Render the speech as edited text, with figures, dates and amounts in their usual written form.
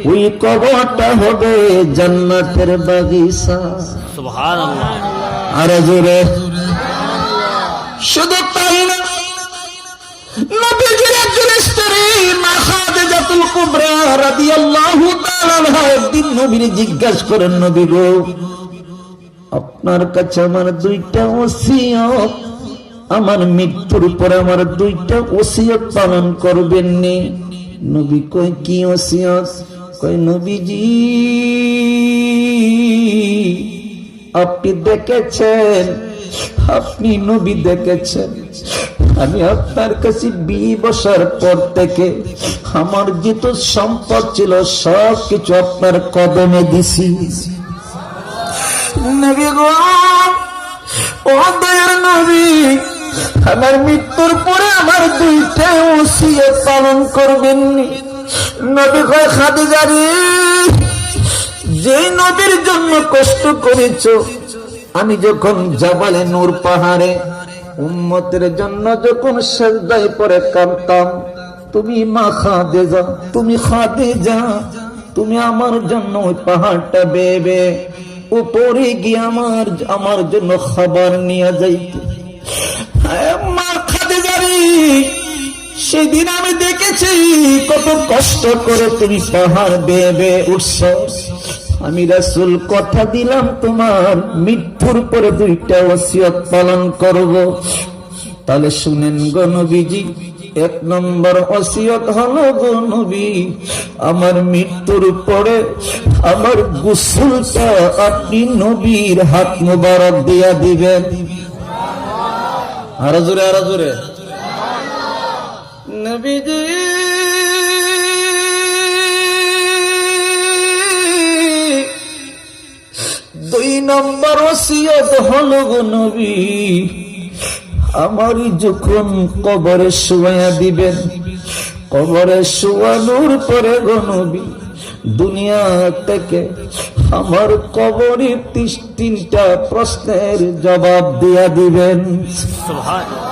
ওই কবরটা হবে জান্নাতের বাগিচা। সুবহানাল্লাহ। আরে জোরে। শুধু তাই না, নবীজির একজন স্ত্রী মা খাদিজাতুল কুবরা রাদিয়াল্লাহু তাআলা আনহা একদিন নবীকে জিজ্ঞাসা করেন, নবী গো, আপনার কাছে আমার দুইটা ওসিয়ত, আমার মৃত্যুর পরে আমার দুইটা ওসিয়ত পালন করবেন নি? নবী কই, কি ওসিয়ত? কই, নবীজি আপনি দেখেছেন, আপনি নবী দেখেছেন, আমি আপনার কাছে 20 বছর পর থেকে আমার যত সম্পদ ছিল সব কিছু আপনার কদমে দিছি। নবী গো, ও দয়ার নবী, আমার মৃত্যুর পরে আমার দুইটা ওসিয়ত পালন করবেন নি? নবী কয়, খাদিজা রে, যেই নবীর জন্য কষ্ট করেছো, আমি যখন জাবালে নূর পাহাড়ে উম্মতের জন্য যখন সিজদায় পড়ে কাঁদতাম, তুমি মা খাদিজা, তুমি খাদিজা, তুমি আমার জন্য ওই পাহাড়টা বেয়ে উপরে গিয়ে আমার জন্য খাবার নিয়ে যাইতে। মা খাদিজা রে, সেদিন আমি দেখেছি কত কষ্ট করে তুমি পাহাড় বেয়ে উঠছ। আমি রাসূল কথা দিলাম তোমার মৃত্যুর পরে দুইটা ওসিয়ত পালন করব। তাহলে শুনেন গো নবীজি, 1 নম্বর ওসিয়ত হলো গো নবী, আমার মৃত্যুর পরে আমার গোসলটা আপনি নবীর হাত মোবারক দিয়া দিবেন। আরো জোরে, আরো জোরে। নবীজি 2 নম্বর ওসিয়ত হলো গো নবী, আমারই যখন কবরে শুয়াইয়া দিবেন, কবরে শুয়ানোর পরে গো নবী দুনিয়া থেকে আমার কবরে 3টা প্রশ্নের জবাব দিয়া দিবেন। সুবহানাল্লাহ।